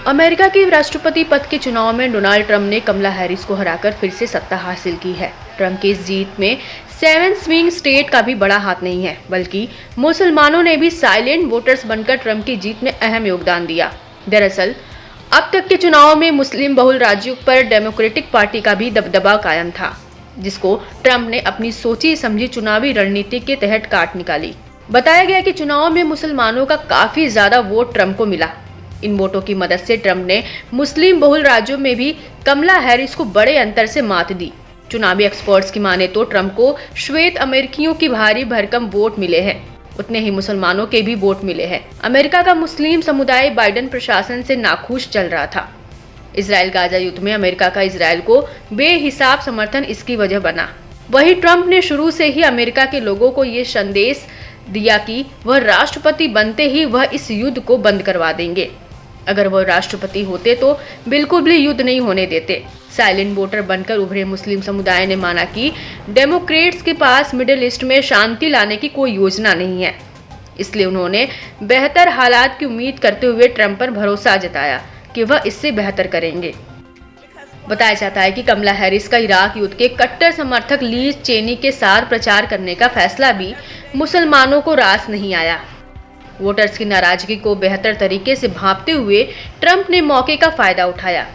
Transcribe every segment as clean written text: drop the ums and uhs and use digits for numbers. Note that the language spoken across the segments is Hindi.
अमेरिका के राष्ट्रपति पद के चुनाव में डोनाल्ड ट्रंप ने कमला हैरिस को हराकर फिर से सत्ता हासिल की है। ट्रंप की इस जीत में 7 स्विंग स्टेट का भी बड़ा हाथ नहीं है, बल्कि मुसलमानों ने भी साइलेंट वोटर्स बनकर ट्रंप की जीत में अहम योगदान दिया। दरअसल अब तक के चुनाव में मुस्लिम बहुल राज्यों पर डेमोक्रेटिक पार्टी का भी दबदबा कायम था, जिसको ट्रंप ने अपनी सोची समझी चुनावी रणनीति के तहत काट निकाली। बताया गया कि चुनाव में मुसलमानों का काफी ज्यादा वोट ट्रंप को मिला। इन वोटों की मदद से ट्रंप ने मुस्लिम बहुल राज्यों में भी कमला हैरिस को बड़े अंतर से मात दी। चुनावी एक्सपर्ट्स की माने तो ट्रंप को श्वेत अमेरिकियों की भारी भरकम वोट मिले हैं, उतने ही मुसलमानों के भी वोट मिले हैं। अमेरिका का मुस्लिम समुदाय बाइडेन प्रशासन से नाखुश चल रहा था। इजराइल गाजा युद्ध में अमेरिका का इजराइल को बेहिसाब समर्थन इसकी वजह बना। वहीं ट्रंप ने शुरू से ही अमेरिका के लोगों को ये संदेश दिया कि वह राष्ट्रपति बनते ही वह इस युद्ध को बंद करवा देंगे। अगर वह राष्ट्रपति होते तो बिल्कुल भी युद्ध नहीं होने देते। साइलेंट वोटर बनकर उभरे मुस्लिम समुदाय ने माना कि डेमोक्रेट्स के पास मिडिल ईस्ट में शांति लाने की कोई योजना नहीं है, इसलिए उन्होंने बेहतर हालात की उम्मीद करते हुए ट्रंप पर भरोसा जताया कि वह इससे बेहतर करेंगे। बताया जाता है कि कमला हैरिस का इराक युद्ध के कट्टर समर्थक लीज चेनी के साथ प्रचार करने का फैसला भी मुसलमानों को रास नहीं आया। वोटर्स की नाराजगी को बेहतर तरीके से भांपते हुए ट्रंप ने मौके का फायदा उठाया।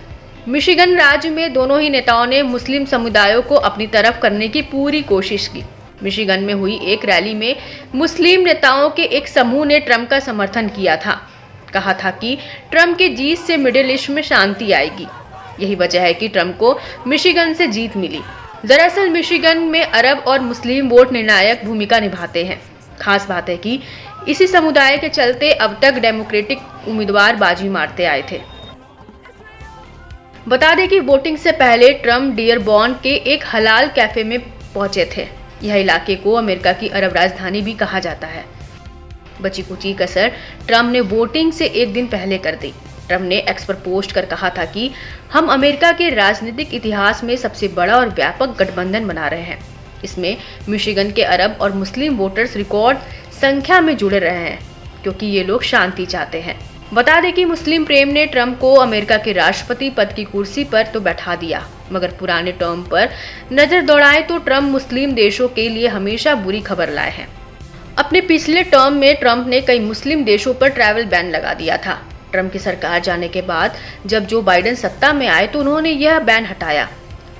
मिशिगन राज्य में दोनों ही नेताओं ने मुस्लिम समुदायों को अपनी तरफ करने की पूरी कोशिश की। मिशिगन में हुई एक रैली में मुस्लिम नेताओं के एक समूह ने ट्रंप का समर्थन किया था। कहा था कि ट्रंप की जीत से मिडिल ईस्ट में शांति आएगी। यही वजह है कि ट्रंप को मिशिगन से जीत मिली। दरअसल मिशिगन में अरब और मुस्लिम वोट निर्णायक भूमिका निभाते हैं। खास बात है कि इसी समुदाय के चलते अब तक डेमोक्रेटिक उम्मीदवार बाजी मारते आए थे। बता दें कि वोटिंग से पहले ट्रंप डियरबॉर्न के एक हलाल कैफे में पहुंचे थे। यह इलाके को अमेरिका की अरब राजधानी भी कहा जाता है। बची कुची कसर ट्रंप ने वोटिंग से एक दिन पहले कर दी। ट्रंप ने एक्स पर पोस्ट कर कहा था कि हम अमेरिका के राजनीतिक इतिहास में सबसे बड़ा और व्यापक गठबंधन बना रहे हैं। इसमें मिशिगन के अरब और मुस्लिम वोटर्स रिकॉर्ड संख्या में जुड़े रहे हैं, क्योंकि ये लोग शांति चाहते हैं। बता दें कि मुस्लिम प्रेम ने ट्रंप को अमेरिका के राष्ट्रपति पद की कुर्सी पर तो बैठा दिया, मगर पुराने टर्म पर नजर दौड़ाए तो ट्रंप मुस्लिम देशों के लिए हमेशा बुरी खबर लाए हैं। अपने पिछले टर्म में ट्रंप ने कई मुस्लिम देशों पर ट्रैवल बैन लगा दिया था। ट्रंप की सरकार जाने के बाद जब जो बाइडेन सत्ता में आए तो उन्होंने यह बैन हटाया।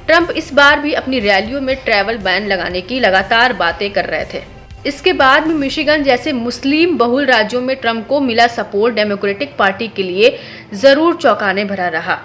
ट्रंप इस बार भी अपनी रैलियों में ट्रैवल बैन लगाने की लगातार बातें कर रहे थे। इसके बाद भी मिशिगन जैसे मुस्लिम बहुल राज्यों में ट्रंप को मिला सपोर्ट डेमोक्रेटिक पार्टी के लिए जरूर चौंकाने भरा रहा।